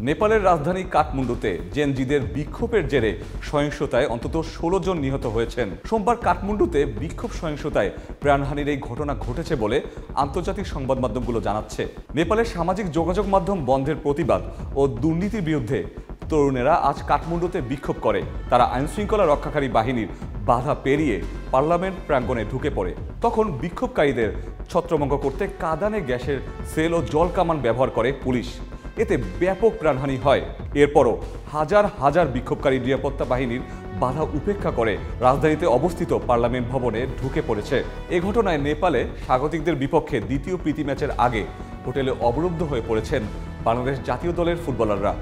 নেপালের রাজধানী কাঠমান্ডুতে জেনজিদের বিক্ষোভের জেরে সহিংসতায় অন্তত ১৬ জন নিহত হয়েছেন। সোমবার কাঠমান্ডুতে বিক্ষোভ সহিংসতায় প্রাণহানির এই ঘটনা ঘটেছে বলে আন্তর্জাতিক সংবাদ মাধ্যমগুলো জানাচ্ছে। নেপালের সামাজিক যোগাযোগ মাধ্যম বন্ধের প্রতিবাদ ও দুর্নীতির বিরুদ্ধে তরুণেরা আজ কাঠমান্ডুতে বিক্ষোভ করে। তারা আইনশৃঙ্খলা রক্ষাকারী বাহিনীর বাধা পেরিয়ে পার্লামেন্ট প্রাঙ্গণে ঢুকে পড়ে। তখন বিক্ষোভকারীদের ছত্রভঙ্গ করতে কাঁদানে গ্যাসের সেল ও জল কামান ব্যবহার করে পুলিশ। এতে ব্যাপক প্রাণহানি হয়। এরপরও হাজার হাজার বিক্ষোভকারী নিরাপত্তা বাহিনীর বাধা উপেক্ষা করে রাজধানীতে অবস্থিত পার্লামেন্ট ভবনে ঢুকে পড়েছে। এ ঘটনায় নেপালে স্বাগতিকদের বিপক্ষে দ্বিতীয় প্রীতি ম্যাচের আগে হোটেলে অবরুদ্ধ হয়ে পড়েছেন বাংলাদেশ জাতীয় দলের ফুটবলাররা।